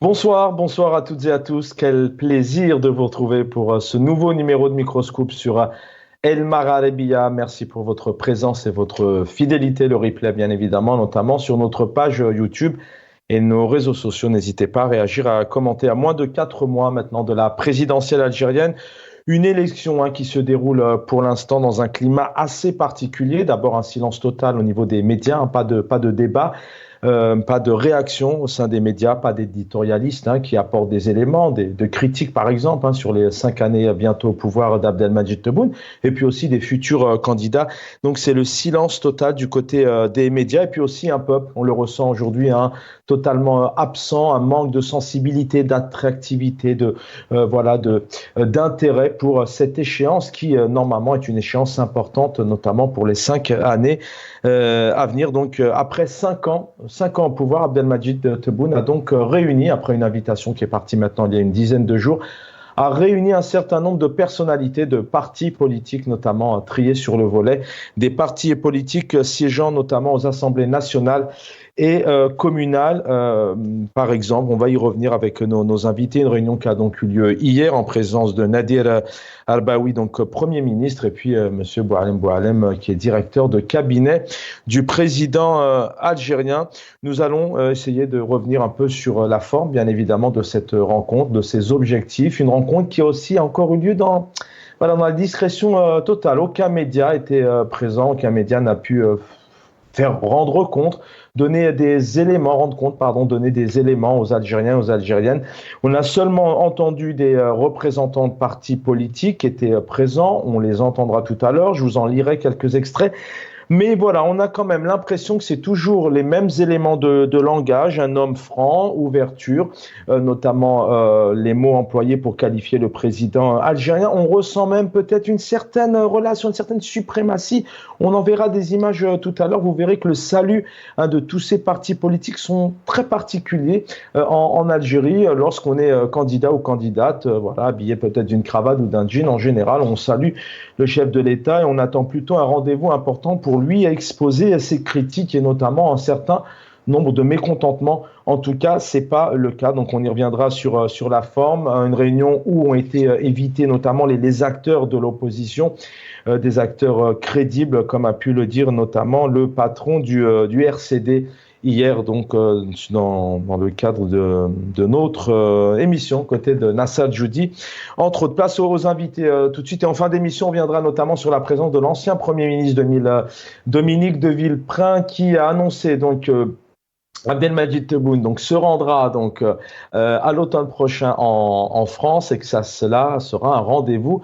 Bonsoir, bonsoir à toutes et à tous. Quel plaisir de vous retrouver pour ce nouveau numéro de Microscope sur El Mararabia. Merci pour votre présence et votre fidélité. Le replay, bien évidemment, notamment sur notre page YouTube et nos réseaux sociaux. N'hésitez pas à réagir, à commenter. À moins de 4 mois maintenant de la présidentielle algérienne, une élection qui se déroule pour l'instant dans un climat assez particulier. D'abord, un silence total au niveau des médias, pas de débat. Pas de réaction au sein des médias, pas d'éditorialistes qui apportent des éléments, de critiques par exemple sur les 5 années bientôt au pouvoir d'Abdelmadjid Tebboune, et puis aussi des futurs candidats. Donc c'est le silence total du côté des médias, et puis aussi un peuple, on le ressent aujourd'hui, totalement absent, un manque de sensibilité, d'attractivité, d'intérêt pour cette échéance qui normalement est une échéance importante, notamment pour les 5 années à venir. Donc, après 5 ans au pouvoir, Abdelmadjid Tebboune a donc réuni, après une invitation qui est partie maintenant il y a une dizaine de jours, a réuni un certain nombre de personnalités, de partis politiques, notamment triés sur le volet, des partis politiques siégeant notamment aux assemblées nationales et communales. Par exemple, on va y revenir avec nos invités, une réunion qui a donc eu lieu hier en présence de Nadir Arbaoui, donc Premier ministre, et puis Monsieur Boualem Boualem, qui est directeur de cabinet du président algérien. Nous allons essayer de revenir un peu sur la forme, bien évidemment, de cette rencontre, de ses objectifs. Une rencontre qui a aussi encore eu lieu dans la discrétion totale. Aucun média était présent, aucun média n'a pu faire rendre compte, rendre compte, donner des éléments aux Algériens et aux Algériennes. On a seulement entendu des représentants de partis politiques qui étaient présents. On les entendra tout à l'heure. Je vous en lirai quelques extraits. Mais voilà, on a quand même l'impression que c'est toujours les mêmes éléments de langage, un homme franc, ouverture, notamment les mots employés pour qualifier le président algérien. On ressent même peut-être une certaine relation, une certaine suprématie. On en verra des images tout à l'heure. Vous verrez que le salut de tous ces partis politiques sont très particuliers en Algérie. Lorsqu'on est candidat ou candidate, habillé peut-être d'une cravate ou d'un jean, en général, on salue le chef de l'État et on attend plutôt un rendez-vous important pour lui exposer ses critiques et notamment un certain nombre de mécontentements. En tout cas, ce n'est pas le cas. Donc, on y reviendra sur la forme. Une réunion où ont été évités notamment les acteurs de l'opposition, des acteurs crédibles, comme a pu le dire notamment le patron du RCD hier, donc dans le cadre de notre émission, côté de Nassar Djoudi. Entre autres, place aux invités tout de suite. Et en fin d'émission, on viendra notamment sur la présence de l'ancien Premier ministre Dominique de Villeprin, qui a annoncé donc Abdelmadjid Tebboune donc se rendra donc à l'automne prochain en France et que cela sera un rendez-vous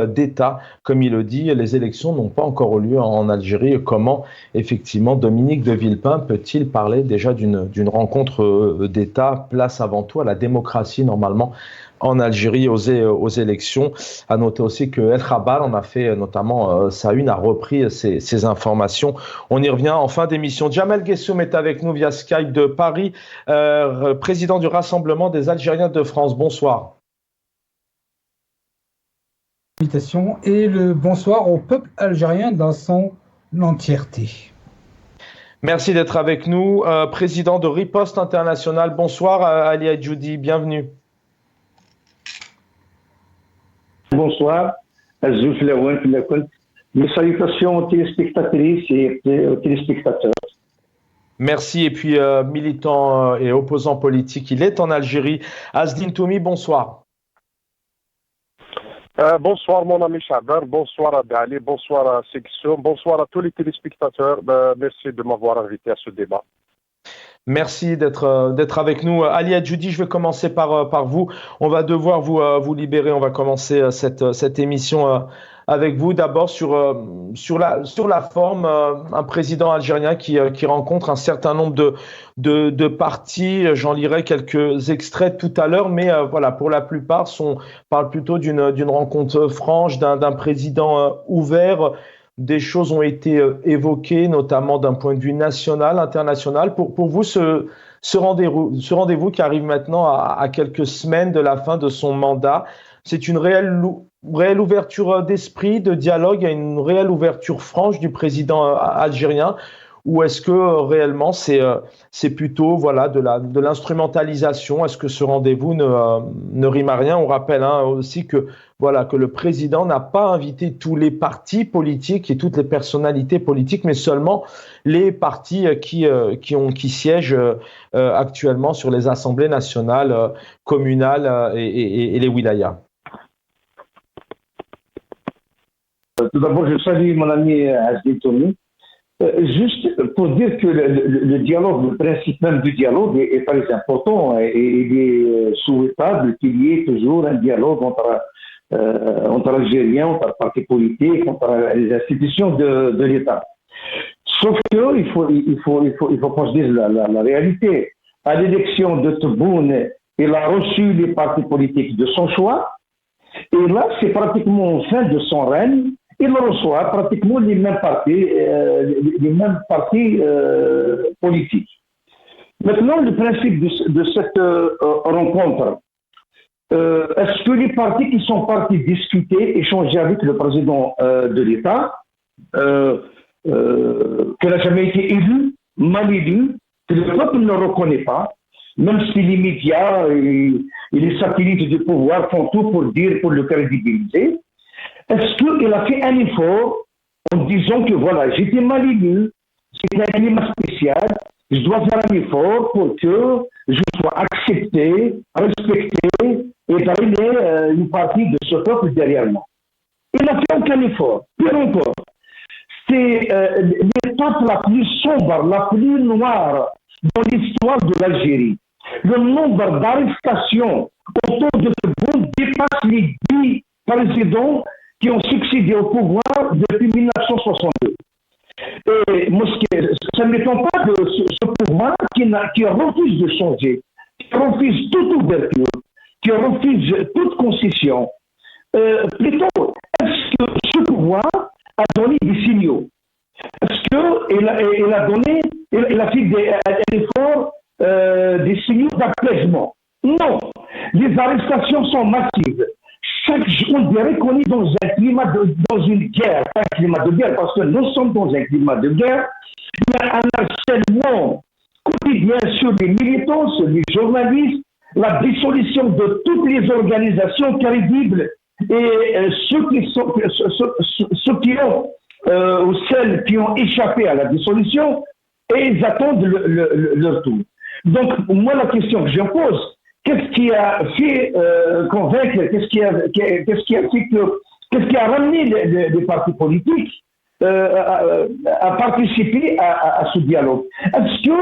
d'État, comme il le dit. Les élections n'ont pas encore eu lieu en Algérie. Comment effectivement Dominique de Villepin peut-il parler déjà d'une rencontre d'État? Place avant tout à la démocratie normalement en Algérie aux élections. À noter aussi que El Khabar en a fait notamment sa une, a repris ces informations. On y revient en fin d'émission. Jamel Guessoum est avec nous via Skype de Paris, président du Rassemblement des Algériens de France. Bonsoir. Et le bonsoir au peuple algérien dans son entièreté. Merci d'être avec nous. Président de Riposte International. Bonsoir Ali Adjoudi, bienvenue. Bonsoir, mes salutations aux téléspectatrices et aux téléspectateurs. Merci. Et puis, militant et opposant politique, il est en Algérie. Asdin Toumi, bonsoir. Bonsoir mon ami Chaber, bonsoir à Dali, bonsoir à Section, bonsoir à tous les téléspectateurs. Merci de m'avoir invité à ce débat. Merci d'être avec nous. Ali Adjoudi, je vais commencer par vous. On va devoir vous libérer. On va commencer cette émission avec vous. D'abord sur la forme, un président algérien qui rencontre un certain nombre de partis. J'en lirai quelques extraits tout à l'heure, mais voilà, pour la plupart, parle plutôt d'une rencontre franche, d'un président ouvert. Des choses ont été évoquées, notamment d'un point de vue national, international. Pour vous, ce rendez-vous qui arrive maintenant à quelques semaines de la fin de son mandat, c'est une réelle ouverture d'esprit, de dialogue, une réelle ouverture franche du président algérien, ou est-ce que réellement c'est plutôt voilà de l'instrumentalisation? Est-ce que ce rendez-vous ne rime à rien? On rappelle aussi que voilà que le président n'a pas invité tous les partis politiques et toutes les personnalités politiques, mais seulement les partis qui siègent actuellement sur les assemblées nationales, communales et les wilayas. Tout d'abord, je salue mon ami Asdi Tony. Juste pour dire que le dialogue, le principe même du dialogue est très important et il est souhaitable qu'il y ait toujours un dialogue entre Algériens, entre partis politiques, entre les institutions de l'État. Sauf qu'il faut qu'on se dise la réalité. À l'élection de Tebboune, il a reçu les partis politiques de son choix et là, c'est pratiquement en fin de son règne. Il reçoit pratiquement les mêmes partis politiques. Maintenant, le principe de cette rencontre, est-ce que les partis qui sont partis discuter, échanger avec le président de l'État, qui n'a jamais été élu, mal élu, que le peuple ne reconnaît pas, même si les médias et les satellites du pouvoir font tout pour le crédibiliser, est-ce qu'il a fait un effort en disant que voilà, j'étais mal élu, c'est un climat spécial, je dois faire un effort pour que je sois accepté, respecté et drainer une partie de ce peuple derrière moi. Il n'a fait aucun effort. Pire encore, c'est l'étape la plus sombre, la plus noire dans l'histoire de l'Algérie. Le nombre d'arrestations autour de Tebboune dépasse les 10 présidents qui ont succédé au pouvoir depuis 1962. Et moi, ça ne m'étonne pas de ce pouvoir qui refuse de changer, qui refuse toute ouverture, qui refuse toute concession. Plutôt, est-ce que ce pouvoir a donné des signaux? Est-ce qu'il a fait un effort, des signaux d'apaisement? Non. Les arrestations sont massives. Chaque jour, on dirait qu'on est dans une guerre, pas un climat de guerre, parce que nous sommes dans un climat de guerre. Il y a un harcèlement quotidien sur les militants, sur les journalistes, la dissolution de toutes les organisations crédibles et ceux qui ont ou celles qui ont échappé à la dissolution, et ils attendent leur tour. Donc, moi, la question que je pose, qu'est-ce qui a fait convaincre, qu'est-ce qui a ramené les partis politiques à participer à ce dialogue? Est-ce que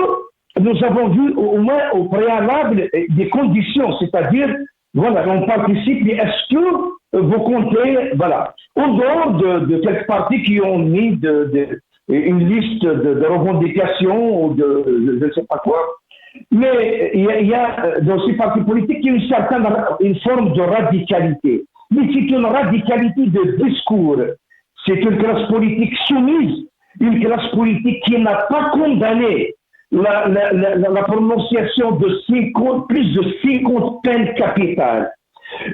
nous avons vu au moins au préalable des conditions, c'est-à-dire, voilà, on participe, mais est-ce que vous comptez, voilà, en dehors de quelques partis qui ont mis une liste de revendications ou de je ne sais pas quoi, mais il y a dans ces partis politiques une forme de radicalité. Mais c'est une radicalité de discours. C'est une classe politique soumise, une classe politique qui n'a pas condamné la prononciation de plus de 50 peines capitales.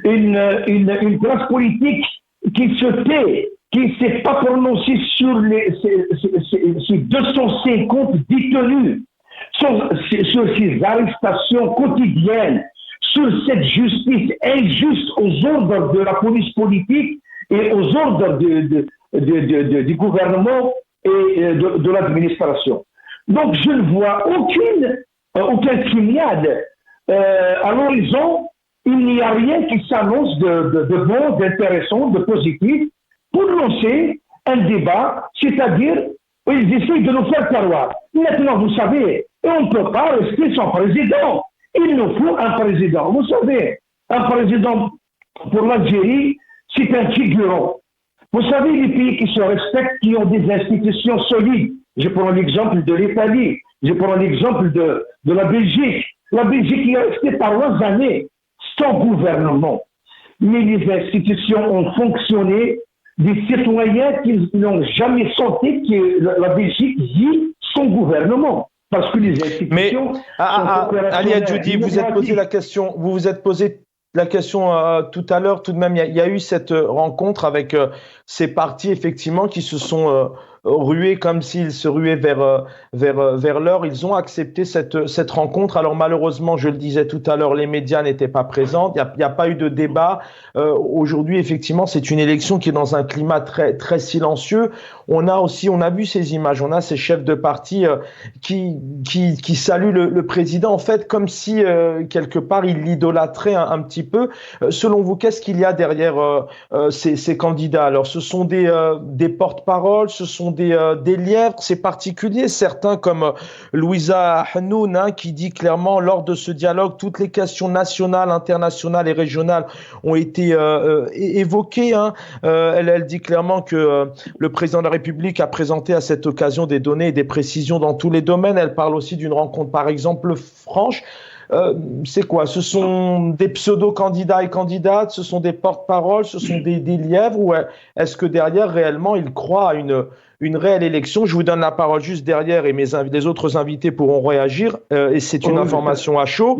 Une classe politique qui se tait, qui ne s'est pas prononcée sur ces 250 détenus, sur ces arrestations quotidiennes, sur cette justice injuste aux ordres de la police politique et aux ordres du gouvernement et de l'administration. Donc je ne vois aucun signal à l'horizon. Il n'y a rien qui s'annonce de bon, d'intéressant, de positif pour lancer un débat, c'est-à-dire ils essayent de nous faire valoir. Maintenant, vous savez, on ne peut pas rester sans président. Il nous faut un président. Vous savez, un président pour l'Algérie, c'est un figurant. Vous savez, les pays qui se respectent, qui ont des institutions solides, je prends l'exemple de l'Italie, je prends l'exemple de la Belgique. La Belgique qui est restée 3 années sans gouvernement. Mais les institutions ont fonctionné, des citoyens qui n'ont jamais senti que la Belgique vit son gouvernement. Parce que les institutions... Mais, Ali Hadjoudi, vous vous êtes posé la question tout à l'heure, tout de même, il y a eu cette rencontre avec ces partis, effectivement, qui se sont rués comme s'ils se ruaient vers l'heure. Ils ont accepté cette rencontre. Alors malheureusement, je le disais tout à l'heure, les médias n'étaient pas présents. Il n'y a pas eu de débat. Aujourd'hui, effectivement, c'est une élection qui est dans un climat très, très silencieux. On a vu ces images. On a ces chefs de parti qui saluent le président, en fait, comme si, quelque part, il l'idolâtrait un petit peu. Selon vous, qu'est-ce qu'il y a derrière ces candidats? Alors, ce sont des porte-paroles, ce sont des lièvres, c'est particulier. Certains, comme Louisa Hanoun, qui dit clairement, lors de ce dialogue, toutes les questions nationales, internationales et régionales ont été évoquées. Elle dit clairement que le président de la République a présenté à cette occasion des données et des précisions dans tous les domaines. Elle parle aussi d'une rencontre, par exemple, franche. C'est quoi? Ce sont des pseudo-candidats et candidates, ce sont des porte-paroles, ce sont des lièvres, ou est-ce que derrière, réellement, ils croient à une réelle élection? Je vous donne la parole juste derrière et les autres invités pourront réagir. Et c'est une information à chaud.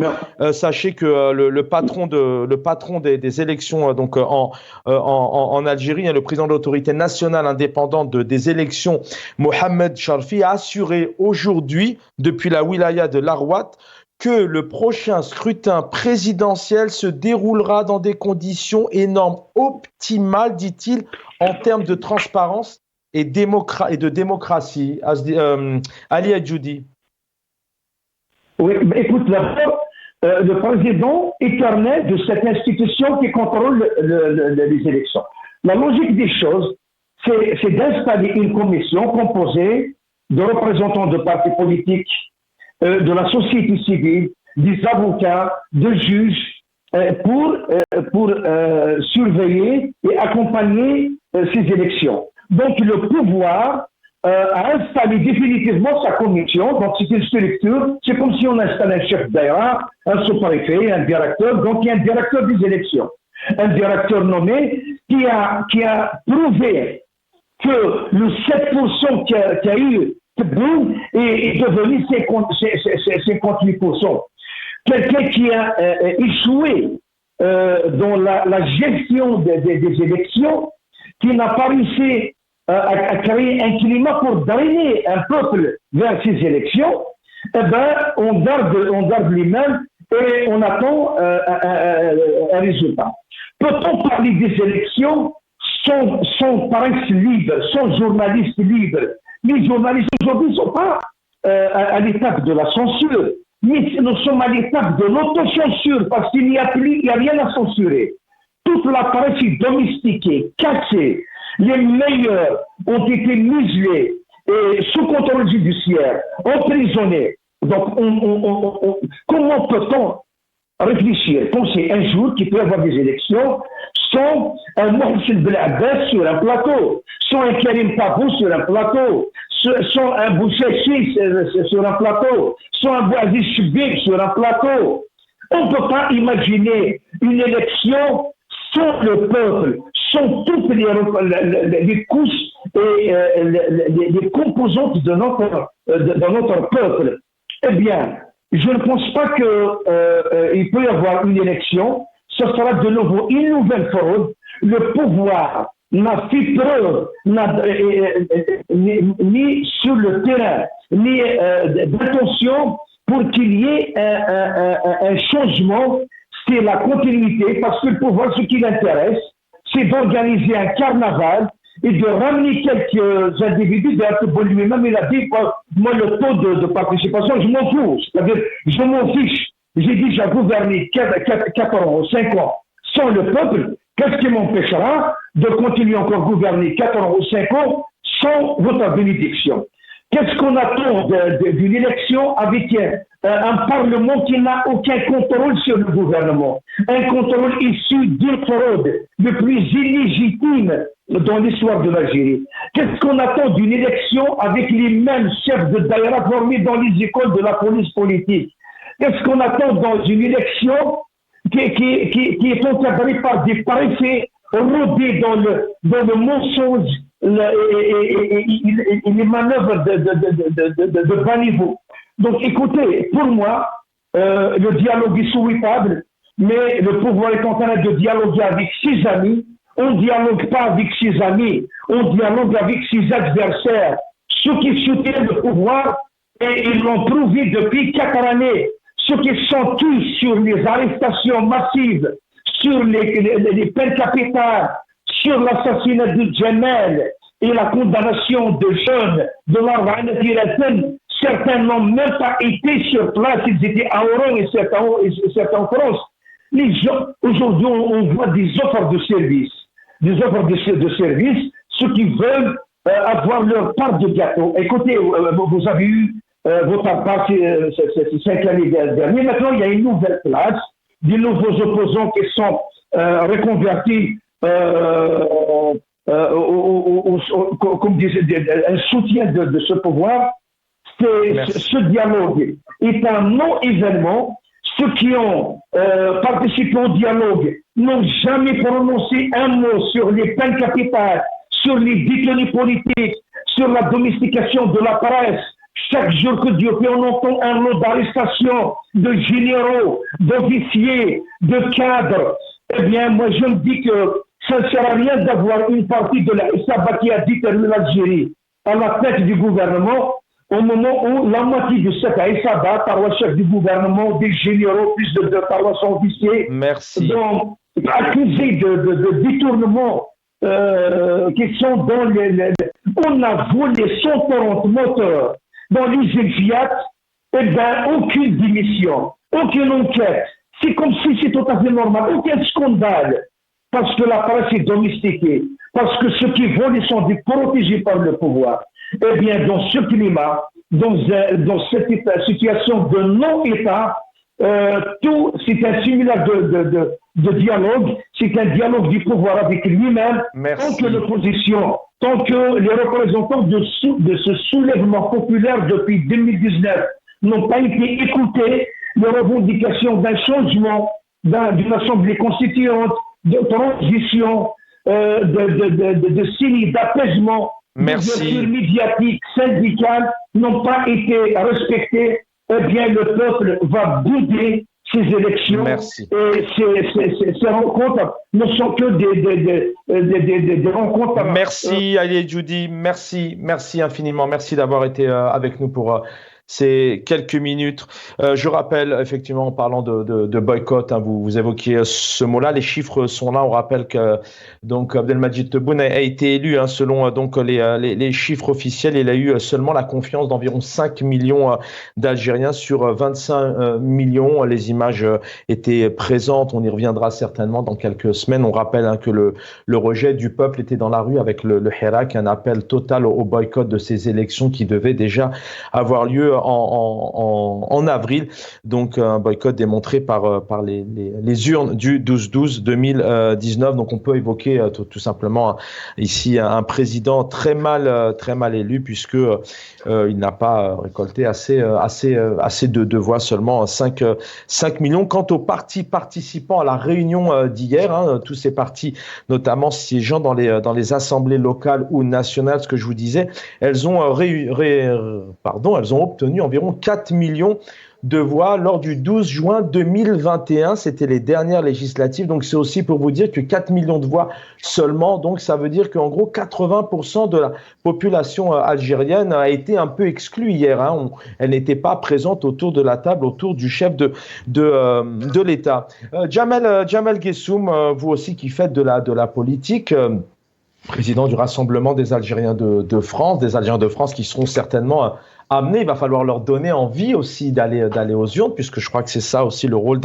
Sachez que le patron des élections donc en Algérie, le président de l'autorité nationale indépendante des élections, Mohamed Sharfi, a assuré aujourd'hui, depuis la wilaya de l'Arwat, que le prochain scrutin présidentiel se déroulera dans des conditions et normes optimales, dit-il, en termes de transparence et de démocratie. Ali Adjoudi. Oui, écoute, d'abord, le président éternel de cette institution qui contrôle les élections. La logique des choses, c'est d'installer une commission composée de représentants de partis politiques, de la société civile, des avocats, de juges, pour surveiller et accompagner ces élections. Donc le pouvoir a installé définitivement sa commission, donc c'est une structure, c'est comme si on installait un chef d'ailleurs, un sous-préfet, un directeur, donc il y a un directeur des élections, un directeur nommé qui a prouvé que le 7% qu'il y a eu est devenu 58%. Quelqu'un qui a échoué dans la gestion des élections, qui n'a pas réussi à créer un climat pour drainer un peuple vers ces élections, eh ben, on garde les mêmes et on attend un résultat. Peut-on parler des élections sans presse libre, sans journalistes libres? Les journalistes aujourd'hui ne sont pas à l'étape de la censure, mais nous sommes à l'étape de l'autocensure parce qu'il n'y a rien à censurer. Toute la presse est domestiquée, cassée. Les meilleurs ont été muselés et sous contrôle judiciaire, emprisonnés. Donc, comment peut-on réfléchir, penser un jour qu'il peut y avoir des élections sans un Mohsen Ben Abbas sur un plateau, sans un Karim Pabou sur un plateau, sans un Bouchachi sur un plateau, sans un Bouaziz Chibik sur un plateau? On ne peut pas imaginer une élection sans le peuple, sans toutes les couches et les composantes de notre peuple. Eh bien, je ne pense pas qu'il peut y avoir une élection. Ce sera de nouveau une nouvelle fraude. Le pouvoir n'a fait preuve ni sur le terrain, ni d'attention pour qu'il y ait un changement. C'est la continuité, parce que le pouvoir, ce qui l'intéresse, c'est d'organiser un carnaval et de ramener quelques individus d'un peu lui-même. Il a dit, moi, le taux de participation, je m'en fous. C'est-à-dire, je m'en fiche. J'ai déjà gouverné 4 ans, 5 ans sans le peuple. Qu'est-ce qui m'empêchera de continuer encore à gouverner 4 ans ou 5 ans sans votre bénédiction? Qu'est-ce qu'on attend d'une élection avec un Parlement qui n'a aucun contrôle sur le gouvernement? Un contrôle issu d'une fraude le plus illégitime dans l'histoire de l'Algérie. Qu'est-ce qu'on attend d'une élection avec les mêmes chefs de daïra formés dans les écoles de la police politique? Qu'est-ce qu'on attend dans une élection qui est encadrée par des préfets rodés dans le mensonge et les manœuvres de bas niveau? Donc écoutez, pour moi, le dialogue est souhaitable, mais le pouvoir est en train de dialoguer avec ses amis on ne dialogue pas avec ses amis, on dialogue avec ses adversaires. Ceux qui soutiennent le pouvoir, et ils l'ont prouvé depuis 4 années, ceux qui sont tous sur les arrestations massives, sur les peines capitales, sur l'assassinat de Djamel et la condamnation de jeunes de l'Arbaïn, certains n'ont même pas été sur place, ils étaient à Oran et certains en France. Aujourd'hui, on voit des offres de service. Des offres de service, ceux qui veulent avoir leur part de gâteau. Écoutez, vous avez eu votre part ces 5 années dernières. Maintenant, il y a une nouvelle place, des nouveaux opposants qui sont reconvertis comme un soutien de ce pouvoir. Ce dialogue est un non-événement. Ceux qui ont participé au dialogue n'ont jamais prononcé un mot sur les peines capitales, sur les détenus politiques, sur la domestication de la presse. Chaque jour que Dieu fait, on entend un lot d'arrestations de généraux, d'officiers, de cadres. Eh bien, moi, je me dis que ça ne sert à rien d'avoir une partie de la SABA qui a déterminé l'Algérie à la tête du gouvernement, au moment où la moitié de cette SABA, par le chef du gouvernement, des généraux, plus de par le officiers, donc accusés de détournement, qui sont dans on a volé 140 moteurs dans l'usine Fiat, eh bien, aucune démission, aucune enquête. C'est comme si c'est tout à fait normal, aucun scandale, parce que la presse est domestiquée, parce que ceux qui volent sont protégés par le pouvoir. Eh bien, dans ce climat, dans cette situation de non-État, tout, c'est un simulaire de dialogue, c'est un dialogue du pouvoir avec lui-même. Tant que l'opposition, tant que les représentants de ce soulèvement populaire depuis 2019 n'ont pas été écoutés, les revendications d'un changement, d'une assemblée constituante, de transition, de signes d'apaisement, d'ouverture médiatique, syndicale, n'ont pas été respectées. Eh bien, le peuple va bouder ces élections. Et ces rencontres ne sont que des rencontres. Merci, Ali Djoudi. Merci infiniment. Merci d'avoir été avec nous pour ces quelques minutes. Je rappelle, effectivement, en parlant de boycott, hein, vous évoquiez ce mot-là. Les chiffres sont là. On rappelle que donc Abdelmadjid Tebboune a été élu, hein, selon donc les chiffres officiels. Il a eu seulement la confiance d'environ 5 millions d'Algériens sur 25 millions. Les images étaient présentes. On y reviendra certainement dans quelques semaines. On rappelle, hein, que le rejet du peuple était dans la rue avec le Hirak, un appel total au boycott de ces élections qui devaient déjà avoir lieu en avril, donc un boycott démontré par les urnes du 12-12 2019. Donc on peut évoquer tout simplement ici un président très mal élu, puisque il n'a pas récolté assez de voix, seulement 5 millions. Quant aux partis participants à la réunion d'hier, hein, tous ces partis, notamment siégeant dans les assemblées locales ou nationales, ce que je vous disais, elles ont obtenu environ 4 millions de voix lors du 12 juin 2021. C'était les dernières législatives. Donc, c'est aussi pour vous dire que 4 millions de voix seulement. Donc, ça veut dire qu'en gros, 80% de la population algérienne a été un peu exclue hier, hein. Elle n'était pas présente autour de la table, autour du chef de l'État. Jamel Guessoum, vous aussi qui faites de la politique, président du Rassemblement des Algériens de France, des Algériens de France qui seront certainement amenés, il va falloir leur donner envie aussi d'aller aux urnes, puisque je crois que c'est ça aussi le rôle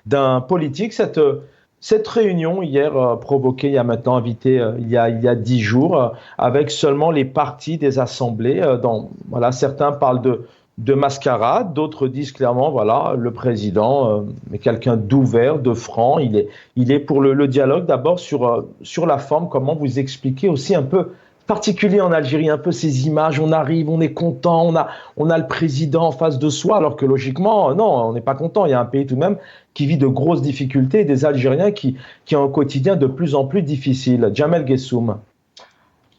d'un politique. Cette réunion hier provoquée, il y a maintenant invité il y a 10 jours, avec seulement les partis des assemblées. Certains parlent de mascarade, d'autres disent clairement, voilà, le président est quelqu'un d'ouvert, de franc. Il est pour le dialogue. D'abord sur la forme, comment vous expliquez aussi un peu particulier en Algérie, un peu ces images, on arrive, on est content, on a le président en face de soi, alors que logiquement, non, on n'est pas content. Il y a un pays tout de même qui vit de grosses difficultés, des Algériens qui ont un quotidien de plus en plus difficile. Jamel Guessoum.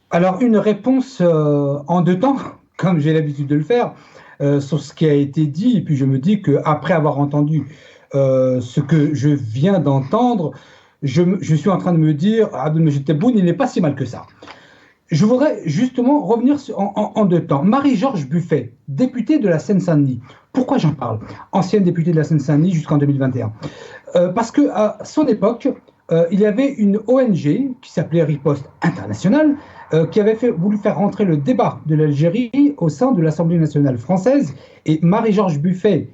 Alors, une réponse en 2 temps, comme j'ai l'habitude de le faire, sur ce qui a été dit, et puis je me dis qu'après avoir entendu ce que je viens d'entendre, je suis en train de me dire, Abdelmajid Tebboune, il n'est pas si mal que ça. Je voudrais justement revenir en deux temps. Marie-Georges Buffet, députée de la Seine-Saint-Denis. Pourquoi j'en parle? Ancienne députée de la Seine-Saint-Denis jusqu'en 2021. Parce qu'à son époque, il y avait une ONG qui s'appelait Riposte International, qui avait voulu faire rentrer le débat de l'Algérie au sein de l'Assemblée nationale française. Et Marie-Georges Buffet,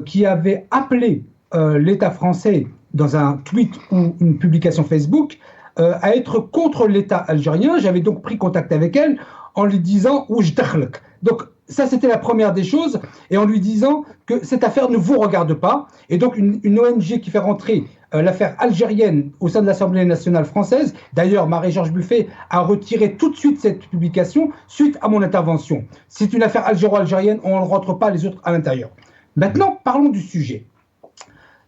qui avait appelé l'État français dans un tweet ou une publication Facebook, à être contre l'État algérien. J'avais donc pris contact avec elle en lui disant « Ouj dakhlek ». Donc ça, c'était la première des choses, et en lui disant que cette affaire ne vous regarde pas. Et donc une ONG qui fait rentrer l'affaire algérienne au sein de l'Assemblée nationale française. D'ailleurs, Marie-Georges Buffet a retiré tout de suite cette publication suite à mon intervention. C'est une affaire algéro-algérienne, on ne rentre pas les autres à l'intérieur. Maintenant, parlons du sujet.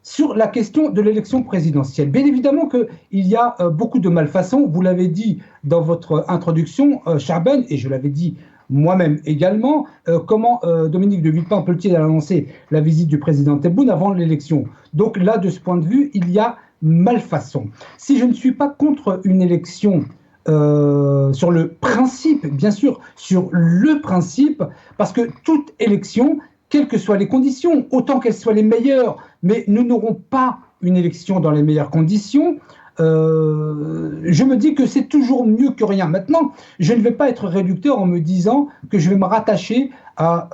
Sur la question de l'élection présidentielle, bien évidemment qu'il y a beaucoup de malfaçons. Vous l'avez dit dans votre introduction, Chaben, et je l'avais dit moi-même également, comment Dominique de Villepin-Pelletier a annoncé la visite du président Tebboune avant l'élection. Donc là, de ce point de vue, il y a malfaçon. Si je ne suis pas contre une élection sur le principe, bien sûr, sur le principe, parce que toute élection, quelles que soient les conditions, autant qu'elles soient les meilleures, mais nous n'aurons pas une élection dans les meilleures conditions, je me dis que c'est toujours mieux que rien. Maintenant, je ne vais pas être réducteur en me disant que je vais me rattacher à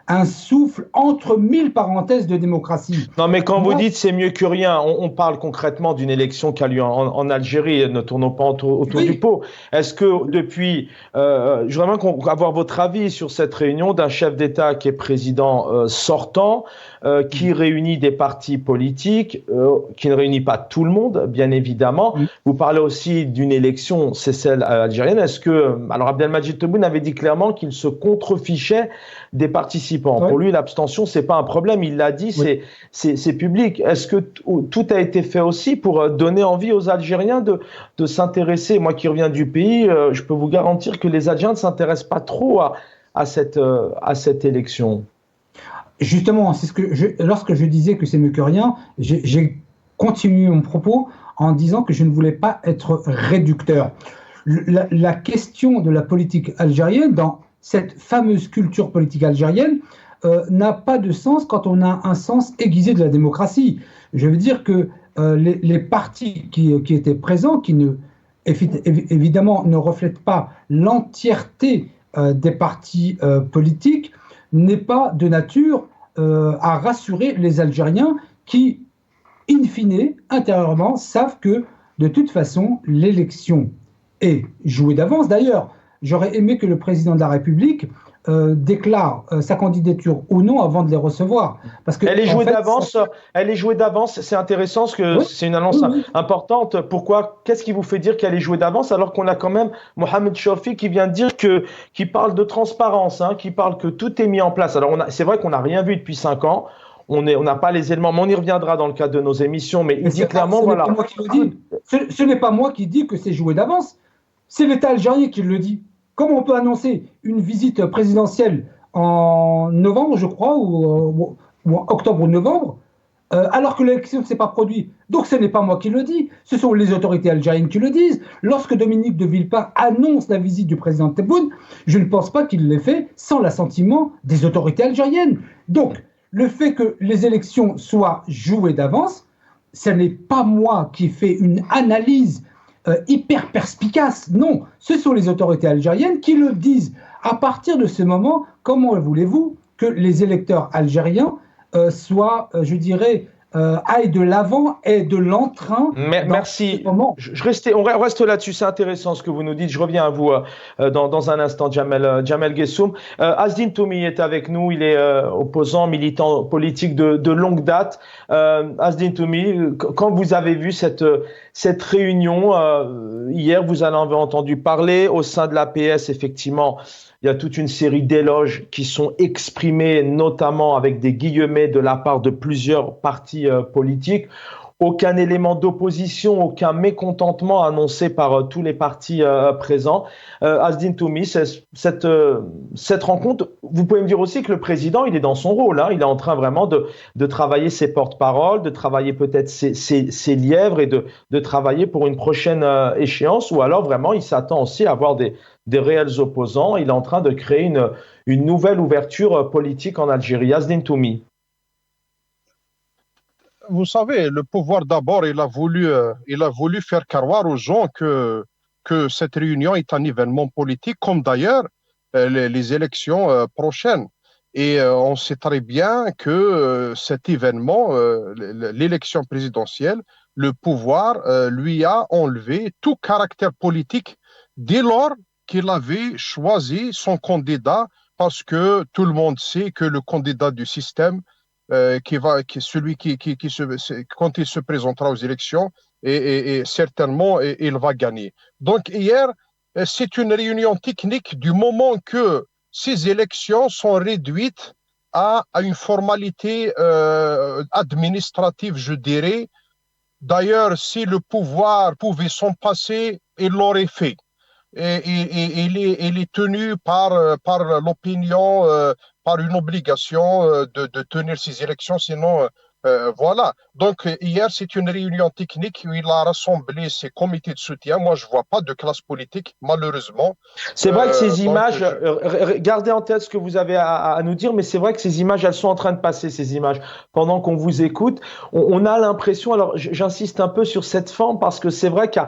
un souffle entre mille parenthèses de démocratie. Non, mais quand vous dites c'est mieux que rien, on parle concrètement d'une élection qui a lieu en Algérie, ne tournons pas autour du pot. Est-ce que depuis, je voudrais vraiment avoir votre avis sur cette réunion d'un chef d'État qui est président sortant, qui réunit des partis politiques, qui ne réunit pas tout le monde, bien évidemment. Vous parlez aussi d'une élection, c'est celle algérienne. Est-ce que, alors Abdelmajid Tebboune avait dit clairement qu'il se contrefichait des participants. Pour lui, l'abstention, c'est pas un problème. Il l'a dit, c'est public. Est-ce que tout a été fait aussi pour donner envie aux Algériens de s'intéresser? Moi qui reviens du pays, je peux vous garantir que les Algériens ne s'intéressent pas trop à cette élection. Justement, c'est lorsque je disais que c'est mieux que rien, j'ai continué mon propos en disant que je ne voulais pas être réducteur. La question de la politique algérienne, dans cette fameuse culture politique algérienne, n'a pas de sens quand on a un sens aiguisé de la démocratie. Je veux dire que les partis qui étaient présents, qui évidemment ne reflètent pas l'entièreté des partis politiques, n'est pas de nature à rassurer les Algériens qui, in fine, intérieurement, savent que de toute façon, l'élection est jouée d'avance. D'ailleurs, j'aurais aimé que le président de la République déclare sa candidature ou non avant de les recevoir. Parce que, elle est jouée d'avance. Elle est jouée d'avance. C'est intéressant parce que c'est une annonce importante. Pourquoi? Qu'est-ce qui vous fait dire qu'elle est jouée d'avance alors qu'on a quand même Mohamed Chouafi qui vient de dire qui parle de transparence, qui parle que tout est mis en place. Alors c'est vrai qu'on n'a rien vu depuis 5 ans. On n'a pas les éléments, mais on y reviendra dans le cadre de nos émissions. Mais il dit clairement, voilà. Ce n'est pas moi qui dis que c'est joué d'avance. C'est l'État algérien qui le dit. Comment on peut annoncer une visite présidentielle en novembre, je crois, ou en octobre ou novembre, alors que l'élection ne s'est pas produite? Donc ce n'est pas moi qui le dis, ce sont les autorités algériennes qui le disent. Lorsque Dominique de Villepin annonce la visite du président Tebboune, je ne pense pas qu'il l'ait fait sans l'assentiment des autorités algériennes. Donc, le fait que les élections soient jouées d'avance, ce n'est pas moi qui fais une analyse hyper perspicace. Non, ce sont les autorités algériennes qui le disent. À partir de ce moment, comment voulez-vous que les électeurs algériens soient, je dirais, aillent de l'avant et de l'entrain? Merci. On reste là-dessus, c'est intéressant ce que vous nous dites. Je reviens à vous dans un instant, Jamel Guessoum. Asdine Toumi est avec nous, il est opposant, militant politique de longue date. Asdine Toumi, quand vous avez vu cette réunion hier, vous en avez entendu parler au sein de l'APS, effectivement. Il y a toute une série d'éloges qui sont exprimés, notamment avec des guillemets de la part de plusieurs partis politiques. aucun élément d'opposition, aucun mécontentement annoncé par tous les partis présents. Asdin Toumi, cette rencontre, vous pouvez me dire aussi que le président, il est dans son rôle, hein, il est en train vraiment de travailler ses porte-paroles, de travailler peut-être ses lièvres et de travailler pour une prochaine échéance, ou alors vraiment il s'attend aussi à avoir des réels opposants. Il est en train de créer une nouvelle ouverture politique en Algérie. Asdin Toumi. Vous savez, le pouvoir d'abord, il a voulu faire croire aux gens que cette réunion est un événement politique, comme d'ailleurs les élections prochaines. Et on sait très bien que cet événement, l'élection présidentielle, le pouvoir lui a enlevé tout caractère politique dès lors qu'il avait choisi son candidat, parce que tout le monde sait que le candidat du système, celui quand il se présentera aux élections, et certainement il va gagner. Donc hier, c'est une réunion technique du moment que ces élections sont réduites à une formalité administrative, je dirais. D'ailleurs, si le pouvoir pouvait s'en passer, il l'aurait fait. Et il est tenu par l'opinion, par une obligation de tenir ces élections, sinon, voilà. Donc, hier, c'est une réunion technique où il a rassemblé ses comités de soutien. Moi, je ne vois pas de classe politique, malheureusement. C'est vrai que ces images, gardez en tête ce que vous avez à nous dire, mais c'est vrai que ces images, elles sont en train de passer, ces images. Pendant qu'on vous écoute, on a l'impression, alors j'insiste un peu sur cette forme, parce que c'est vrai qu'à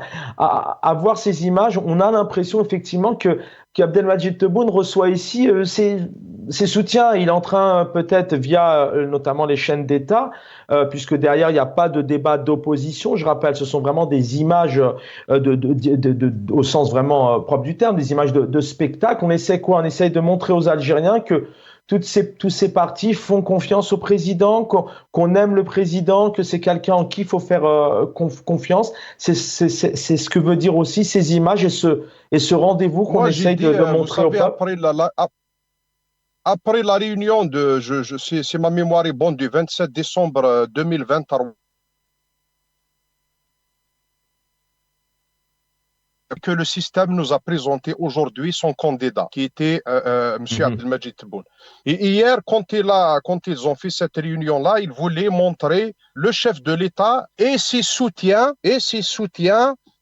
voir ces images, on a l'impression effectivement qu'Abdelmadjid Tebboune reçoit ici ses soutiens. Il est en train, peut-être via notamment les chaînes d'État, puisque derrière, il n'y a pas de débat d'opposition. Je rappelle, ce sont vraiment des images au sens vraiment propre du terme, des images de spectacle. On essaie quoi? On essaie de montrer aux Algériens que tous ces partis font confiance au président, qu'on aime le président, que c'est quelqu'un en qui il faut faire confiance. C'est ce que veut dire aussi ces images et ce rendez-vous qu'on essaye de montrer au peuple. Après la réunion si ma mémoire est bonne, du 27 décembre 2023, que le système nous a présenté aujourd'hui son candidat, qui était M. Abdelmadjid Tebboune. Et hier, quand ils ont fait cette réunion-là, ils voulaient montrer le chef de l'État et ses soutiens.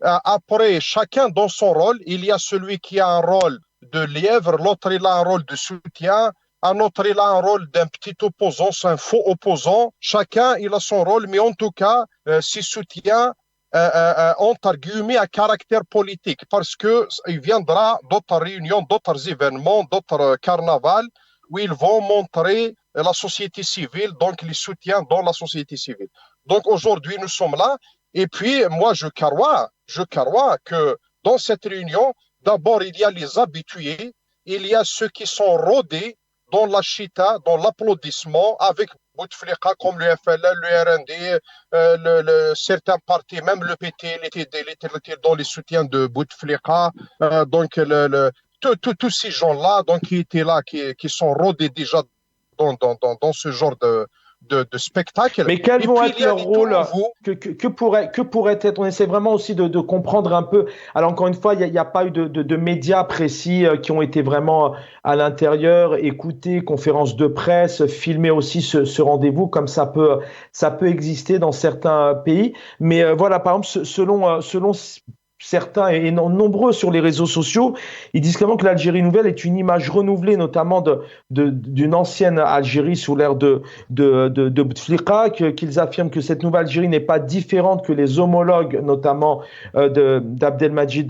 Après, chacun dans son rôle. Il y a celui qui a un rôle de lièvre, l'autre il a un rôle de soutien, un autre il a un rôle d'un petit opposant, c'est un faux opposant. Chacun il a son rôle, mais en tout cas, ses soutiens ont argument à caractère politique, parce qu'il viendra d'autres réunions, d'autres événements, d'autres carnavals où ils vont montrer la société civile, donc les soutiens dans la société civile. Donc aujourd'hui, nous sommes là. Et puis, moi, je crois que dans cette réunion, d'abord, il y a les habitués, il y a ceux qui sont rodés dans la chita, dans l'applaudissement, avec Bouteflika, comme le FLN, le RND, certains partis, même le PT, il était dans les soutiens de Bouteflika. Donc, tous ces gens-là, donc, qui étaient là, qui sont rodés déjà dans ce genre de spectacle. Mais quels vont être leurs rôles? Que pourrait être? On essaie vraiment aussi de comprendre un peu. Alors encore une fois, il n'y a pas eu de médias précis qui ont été vraiment à l'intérieur, écoutés, conférences de presse, filmer aussi ce rendez-vous, comme ça peut exister dans certains pays. Mais voilà, par exemple, selon certains et nombreux sur les réseaux sociaux, ils disent clairement que l'Algérie nouvelle est une image renouvelée, notamment d'une ancienne Algérie sous l'ère de Bouteflika, qu'ils affirment que cette nouvelle Algérie n'est pas différente que les homologues, notamment d'Abdelmadjid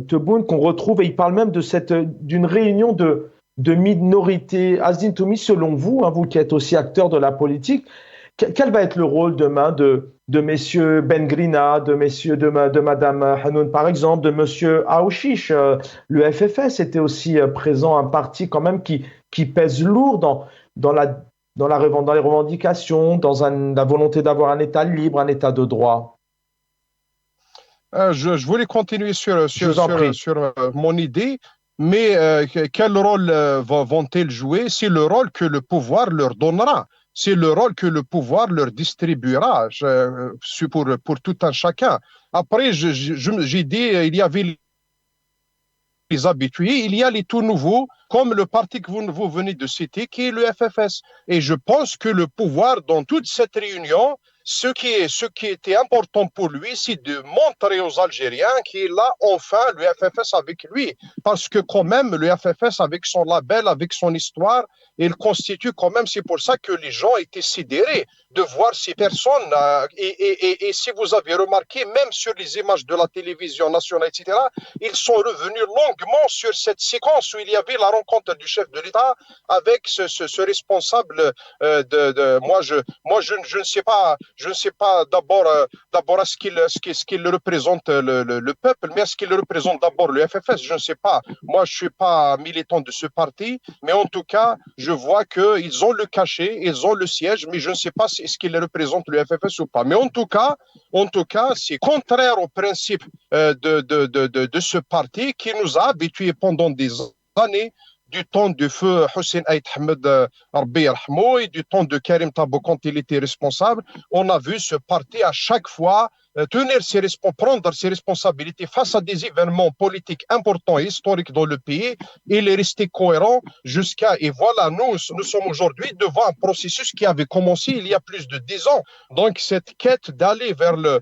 Tebboune, qu'on retrouve, et ils parlent même d'une réunion de minorités. Asdin Toumi, selon vous, hein, vous qui êtes aussi acteur de la politique, quel va être le rôle demain de messieurs Ben Grina, de madame Hanoun par exemple, de monsieur Aouchiche? Le FFS était aussi présent, un parti quand même qui pèse lourd dans les revendications, dans la volonté d'avoir un État libre, un État de droit. Je voulais continuer sur mon idée, mais quel rôle vont-ils jouer? C'est le rôle que le pouvoir leur donnera. c'est le rôle que le pouvoir leur distribuera pour tout un chacun. Après, j'ai dit, il y avait les habitués, il y a les tout nouveaux, comme le parti que vous venez de citer, qui est le FFS. Et je pense que le pouvoir, dans toute cette réunion, ce qui était important pour lui, c'est de montrer aux Algériens qu'il a enfin le FFS avec lui. Parce que quand même, le FFS, avec son label, avec son histoire, il constitue quand même, c'est pour ça que les gens étaient sidérés de voir ces personnes. Et si vous avez remarqué, même sur les images de la télévision nationale, etc., ils sont revenus longuement sur cette séquence où il y avait la rencontre du chef de l'État avec ce responsable moi, je ne sais pas. Je ne sais pas d'abord ce qu'il représente le peuple, mais est-ce qu'il représente d'abord le FFS? Je ne sais pas. Moi, je ne suis pas militant de ce parti, mais en tout cas, je vois qu'ils ont le cachet, ils ont le siège, mais je ne sais pas est-ce qu'il représente le FFS ou pas. Mais en tout cas, c'est contraire au principe de ce parti qui nous a habitués pendant des années du temps du feu Hussein Aït Ahmed Rabbi Yarhamou et du temps de Karim Tabou quand il était responsable, on a vu ce parti à chaque fois prendre ses responsabilités face à des événements politiques importants et historiques dans le pays. Il est resté cohérent et voilà, nous sommes aujourd'hui devant un processus qui avait commencé il y a plus de 10 ans. Donc, cette quête d'aller vers la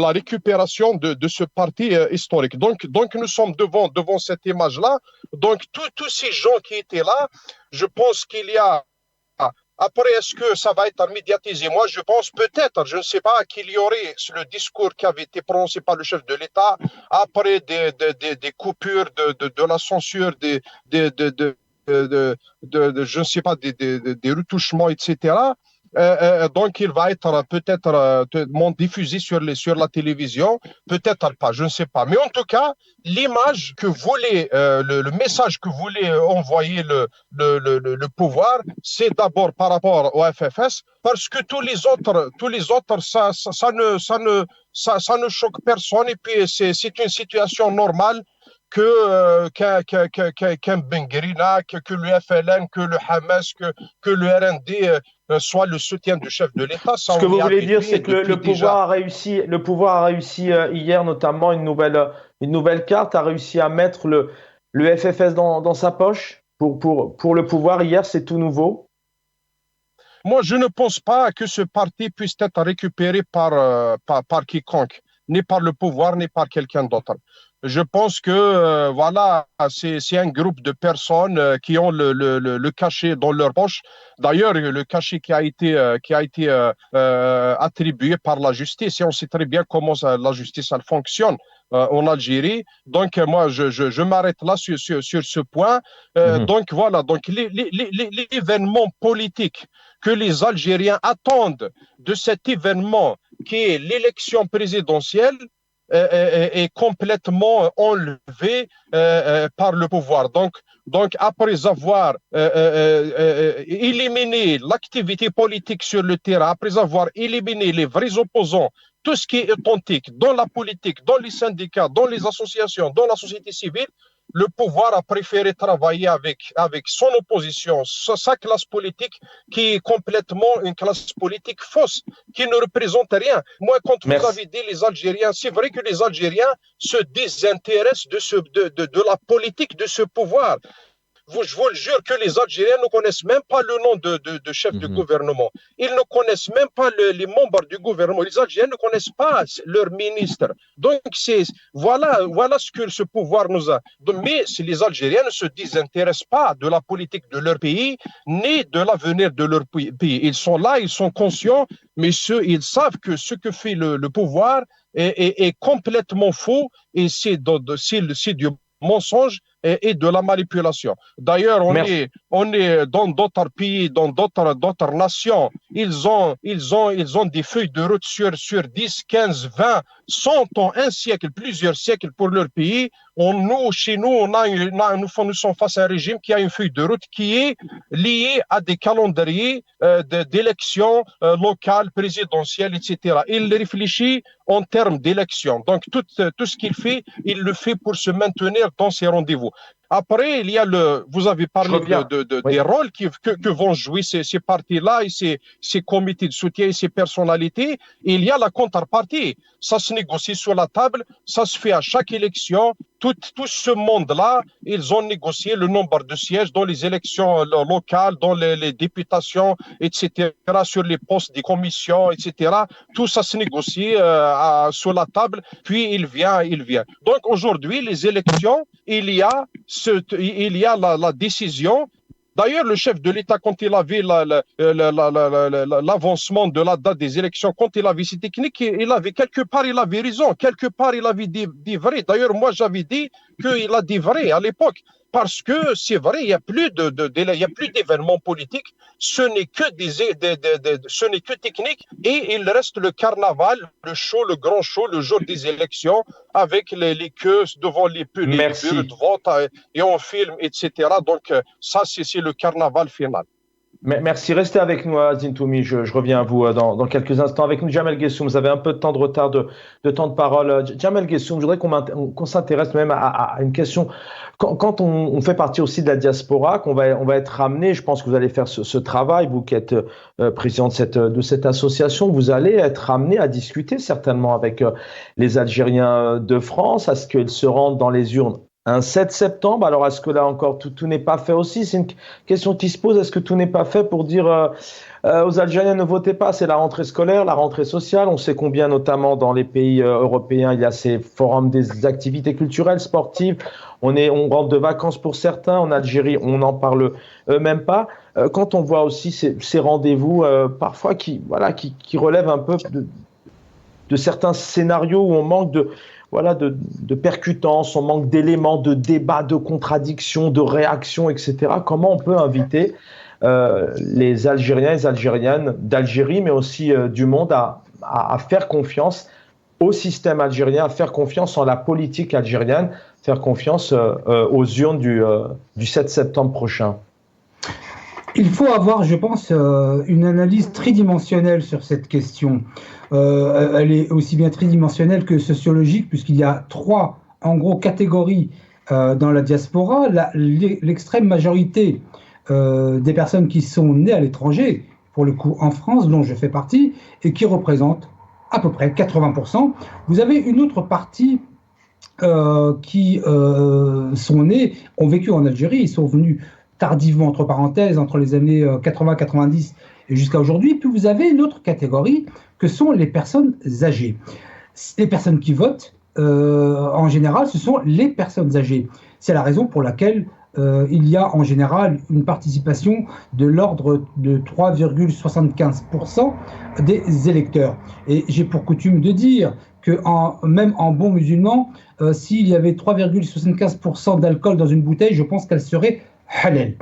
récupération de ce parti historique. Donc, nous sommes devant cette image-là. Donc, tous ces gens qui étaient là, je pense qu'il y a... Après, est-ce que ça va être médiatisé? Moi, je pense peut-être, je ne sais pas, qu'il y aurait le discours qui avait été prononcé par le chef de l'État après des coupures de la censure, je ne sais pas, des retouchements, etc. Donc, il va être peut-être diffusé sur la télévision, peut-être pas, je ne sais pas. Mais en tout cas, l'image que voulait, le message que voulait envoyer le pouvoir, c'est d'abord par rapport au FFS, parce que tous les autres, ça ne choque personne. Et puis, c'est une situation normale qu'un Benguerina, que le FLN, que le Hamas, que le RND soit le soutien du chef de l'État. Ce que vous voulez dire, c'est que le pouvoir a réussi hier, notamment une nouvelle carte, a réussi à mettre le FFS dans sa poche pour le pouvoir. Hier, c'est tout nouveau. Moi, je ne pense pas que ce parti puisse être récupéré par quiconque, ni par le pouvoir, ni par quelqu'un d'autre. Je pense que voilà, c'est un groupe de personnes qui ont le cachet dans leur poche. D'ailleurs, le cachet qui a été attribué par la justice, et on sait très bien comment la justice elle fonctionne en Algérie. Donc, moi, je m'arrête là sur ce point. Donc, voilà, donc l'événement politique que les Algériens attendent de cet événement qui est l'élection présidentielle est complètement enlevé par le pouvoir. Donc après avoir éliminé l'activité politique sur le terrain, après avoir éliminé les vrais opposants, tout ce qui est authentique dans la politique, dans les syndicats, dans les associations, dans la société civile, le pouvoir a préféré travailler avec son opposition, sa classe politique, qui est complètement une classe politique fausse, qui ne représente rien. Moi, quand vous avez dit les Algériens, c'est vrai que les Algériens se désintéressent de la politique de ce pouvoir. Je vous le jure que les Algériens ne connaissent même pas le nom de chef de gouvernement. Ils ne connaissent même pas les membres du gouvernement. Les Algériens ne connaissent pas leur ministre. Donc, voilà ce que ce pouvoir nous a. Mais les Algériens ne se désintéressent pas de la politique de leur pays, ni de l'avenir de leur pays. Ils sont là, ils sont conscients, mais ils savent que ce que fait le pouvoir est complètement faux et c'est du mensonge et de la manipulation. D'ailleurs, on est dans d'autres pays, dans d'autres nations, ils ont des feuilles de route sur 10, 15, 20, 100 ans, un siècle, plusieurs siècles pour leur pays. Chez nous, nous sommes face à un régime qui a une feuille de route qui est liée à des calendriers d'élections locales, présidentielles, etc. Il réfléchit en termes d'élections. Donc, tout ce qu'il fait, il le fait pour se maintenir dans ses rendez-vous. Après, il y a vous avez parlé des rôles que vont jouer ces partis-là et ces comités de soutien et ces personnalités. Et il y a la contrepartie. Ça se négocie sur la table, ça se fait à chaque élection. Tout ce monde-là, ils ont négocié le nombre de sièges dans les élections locales, dans les députations, etc., sur les postes des commissions, etc. Tout ça se négocie sur la table, puis il vient. Donc aujourd'hui, les élections, il y a la décision. D'ailleurs, le chef de l'État, quand il a vu l'avancement de la date des élections, quand il a vu ces techniques, il avait raison, quelque part il avait dit vrai. D'ailleurs, moi j'avais dit qu'il a dit vrai à l'époque, parce que c'est vrai, il n'y a plus d'événements politiques, ce n'est que technique, et il reste le carnaval, le show, le grand show, le jour des élections, avec les queues devant les bureaux de vote, et on filme, etc. Donc ça, c'est le carnaval final. Merci. Restez avec nous, Azin Toumi. Je reviens à vous dans quelques instants. Avec nous, Jamel Gessoum. Vous avez un peu de temps de retard de temps de parole. Jamel Gessoum, je voudrais qu'on s'intéresse même à une question. Quand on fait partie aussi de la diaspora, qu'on va être ramené, je pense que vous allez faire ce travail, vous qui êtes président de cette association, vous allez être ramené à discuter certainement avec les Algériens de France, à ce qu'ils se rendent dans les urnes un 7 septembre. Alors, est-ce que là encore, tout n'est pas fait aussi? C'est une question qui se pose. Est-ce que tout n'est pas fait pour dire aux Algériens ne votez pas? C'est la rentrée scolaire, la rentrée sociale. On sait combien, notamment dans les pays européens, il y a ces forums des activités culturelles, sportives. On rentre de vacances pour certains. En Algérie, on n'en parle même pas. Quand on voit aussi ces rendez-vous, parfois qui relèvent un peu de certains scénarios où on manque de percutance, on manque d'éléments, de débats, de contradictions, de réactions, etc. Comment on peut inviter les Algériens et les Algériennes d'Algérie, mais aussi du monde à faire confiance au système algérien, à faire confiance en la politique algérienne, faire confiance aux urnes du 7 septembre prochain? Il faut avoir, je pense, une analyse tridimensionnelle sur cette question. Elle est aussi bien tridimensionnelle que sociologique, puisqu'il y a 3, en gros, catégories dans la diaspora. L'extrême majorité des personnes qui sont nées à l'étranger, pour le coup en France, dont je fais partie, et qui représentent à peu près 80%. Vous avez une autre partie qui sont nés, ont vécu en Algérie, ils sont venus tardivement, entre parenthèses, entre les années 80-90 et jusqu'à aujourd'hui. Puis vous avez une autre catégorie que sont les personnes âgées. Les personnes qui votent, en général, ce sont les personnes âgées. C'est la raison pour laquelle il y a en général une participation de l'ordre de 3,75% des électeurs. Et j'ai pour coutume de dire que même en bon musulman, s'il y avait 3,75% d'alcool dans une bouteille, je pense qu'elle serait halal.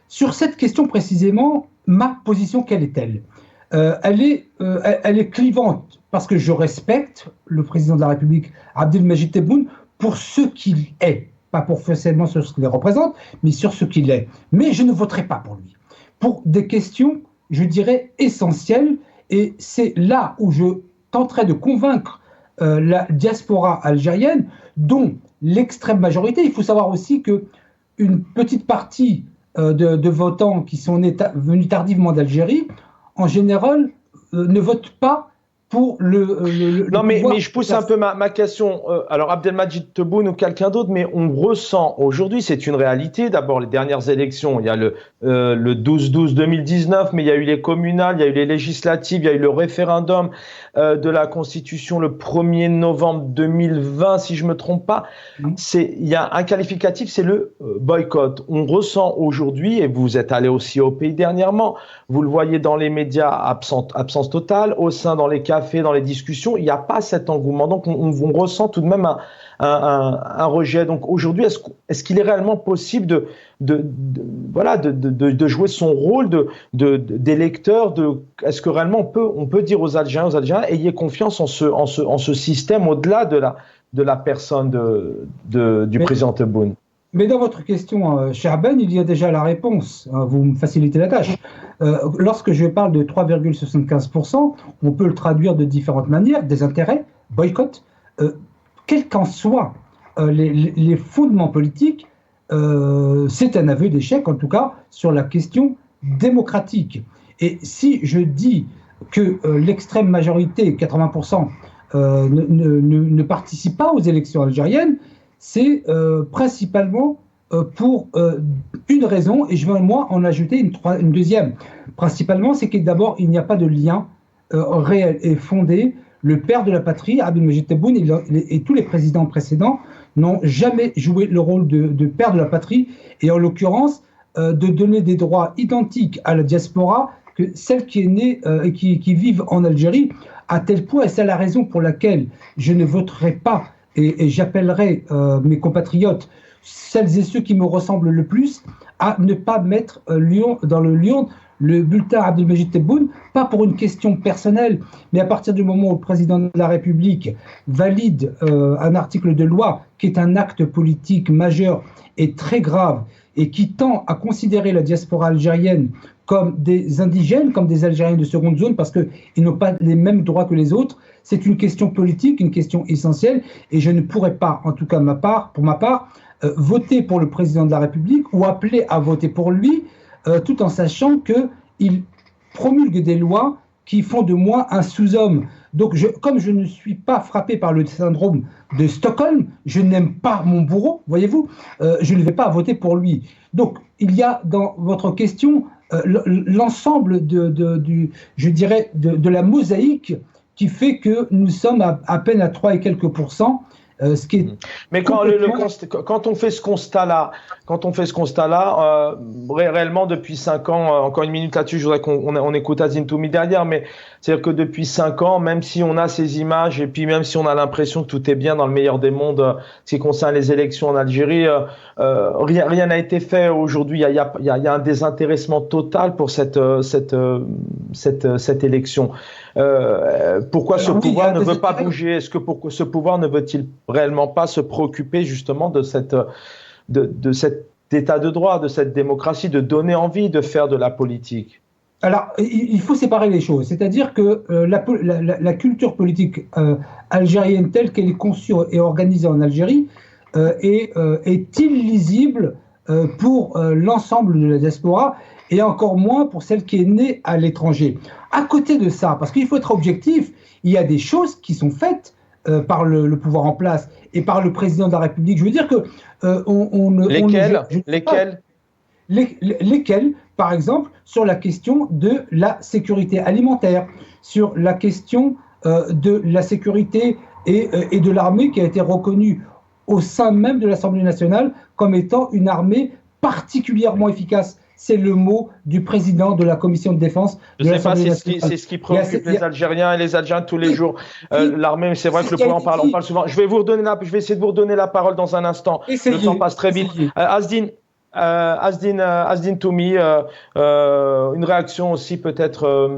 Sur cette question précisément, ma position, quelle est-elle? Elle est clivante, parce que je respecte le président de la République, Abdelmadjid Tebboune, pour ce qu'il est. Pas pour forcément sur ce qu'il représente, mais sur ce qu'il est. Mais je ne voterai pas pour lui. Pour des questions, je dirais, essentielles, et c'est là où je tenterai de convaincre la diaspora algérienne, dont l'extrême majorité. Il faut savoir aussi qu'une petite partie de votants qui sont venus tardivement d'Algérie, en général, ne votent pas pour non, mais je pousse un peu ma question. Alors, Abdelmadjid Tebboune ou quelqu'un d'autre, mais on ressent aujourd'hui, c'est une réalité. D'abord, les dernières élections, il y a le 12-12-2019, mais il y a eu les communales, il y a eu les législatives, il y a eu le référendum de la Constitution le 1er novembre 2020, si je ne me trompe pas. Il y a un qualificatif, c'est le boycott. On ressent aujourd'hui, et vous êtes allé aussi au pays dernièrement, vous le voyez dans les médias, absence totale, au sein dans les cafés, dans les discussions, il n'y a pas cet engouement. Donc, on ressent tout de même un rejet. Donc, aujourd'hui, est-ce qu'il est réellement possible de jouer son rôle d'électeur? Est-ce que réellement on peut dire aux Algériens, ayez confiance en ce système au-delà de la personne du président Tebboune? Mais dans votre question, Chahben, il y a déjà la réponse. Vous me facilitez la tâche. Lorsque je parle de 3,75%, on peut le traduire de différentes manières. Des intérêts, boycott, quels qu'en soient les fondements politiques, c'est un aveu d'échec, en tout cas, sur la question démocratique. Et si je dis que l'extrême majorité, 80%, ne participe pas aux élections algériennes, c'est principalement pour une raison, et je vais moi en ajouter une deuxième. Principalement, c'est que d'abord, il n'y a pas de lien réel et fondé. Le père de la patrie, Abdelmajid Tebboune, et tous les présidents précédents n'ont jamais joué le rôle de père de la patrie, et en l'occurrence, de donner des droits identiques à la diaspora que celle qui est née et qui vivent en Algérie, à tel point, et c'est la raison pour laquelle je ne voterai pas, et j'appellerai mes compatriotes, celles et ceux qui me ressemblent le plus, à ne pas mettre dans le lion le bulletin Abdelmajid Tebboune, pas pour une question personnelle, mais à partir du moment où le président de la République valide un article de loi qui est un acte politique majeur et très grave, et qui tend à considérer la diaspora algérienne comme des indigènes, comme des Algériens de seconde zone, parce qu'ils n'ont pas les mêmes droits que les autres. C'est une question politique, une question essentielle, et je ne pourrais pas, en tout cas pour ma part, voter pour le président de la République ou appeler à voter pour lui, tout en sachant qu'il promulgue des lois qui font de moi un sous-homme. Donc, comme je ne suis pas frappé par le syndrome de Stockholm, je n'aime pas mon bourreau, voyez-vous, je ne vais pas voter pour lui. Donc, il y a dans votre question l'ensemble je dirais, de la mosaïque qui fait que nous sommes à peine à 3 et quelques %. Ce qui est Mais quand on fait ce constat-là, réellement depuis 5 ans, encore une minute là-dessus, je voudrais qu'on écoute Azine Toumi derrière, mais c'est-à-dire que depuis 5 ans, même si on a ces images et puis même si on a l'impression que tout est bien dans le meilleur des mondes, ce qui concerne les élections en Algérie, rien n'a été fait aujourd'hui. Il y a un désintéressement total pour cette élection. Pourquoi ce pouvoir ne veut pas bouger? Est-ce que ce pouvoir ne veut-il réellement pas se préoccuper justement de cet état de droit, de cette démocratie, de donner envie de faire de la politique? Alors, il faut séparer les choses. C'est-à-dire que la culture politique algérienne telle qu'elle est conçue et organisée en Algérie est illisible pour l'ensemble de la diaspora, et encore moins pour celle qui est née à l'étranger. À côté de ça, parce qu'il faut être objectif, il y a des choses qui sont faites par le pouvoir en place et par le président de la République. Je veux dire que lesquelles, par exemple, sur la question de la sécurité alimentaire, sur la question de la sécurité et de l'armée qui a été reconnue au sein même de l'Assemblée nationale comme étant une armée particulièrement efficace. C'est le mot du président de la commission de défense de l'Assemblée nationale. C'est ce qui préoccupe les Algériens et les Algériens tous les jours. L'armée, c'est vrai que le pouvoir on parle souvent. Je vais essayer de vous redonner la parole dans un instant. Le temps passe très vite. Azine Toumi, une réaction aussi peut-être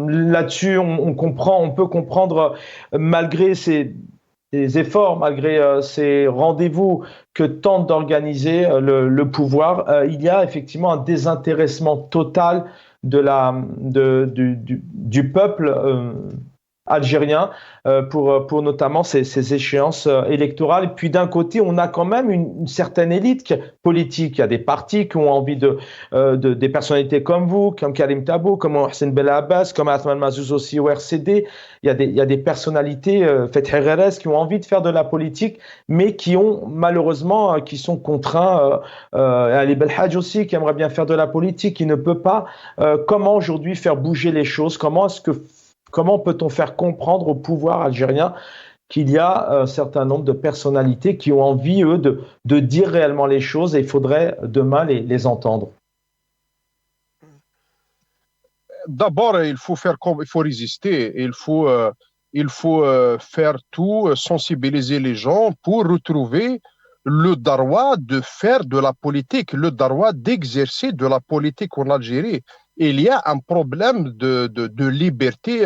là-dessus. On peut comprendre malgré ces efforts, malgré ces rendez-vous que tente d'organiser le pouvoir, il y a effectivement un désintéressement total du peuple algérien pour notamment ces échéances électorales. Et puis d'un côté, on a quand même une certaine élite politique. Il y a des partis qui ont envie des personnalités comme vous, comme Karim Tabou, comme Mohsen Belabbas, comme Athman Mazzouz aussi au RCD. Il y a des personnalités, Fethi Herrez, qui ont envie de faire de la politique, mais qui sont contraints. Ali Belhadj aussi, qui aimerait bien faire de la politique, qui ne peut pas. Comment aujourd'hui faire bouger les choses? Comment peut-on faire comprendre au pouvoir algérien qu'il y a un certain nombre de personnalités qui ont envie, eux, de dire réellement les choses, et il faudrait demain les entendre? D'abord, il faut résister, il faut faire tout, sensibiliser les gens pour retrouver le droit de faire de la politique, le droit d'exercer de la politique en Algérie. Il y a un problème de liberté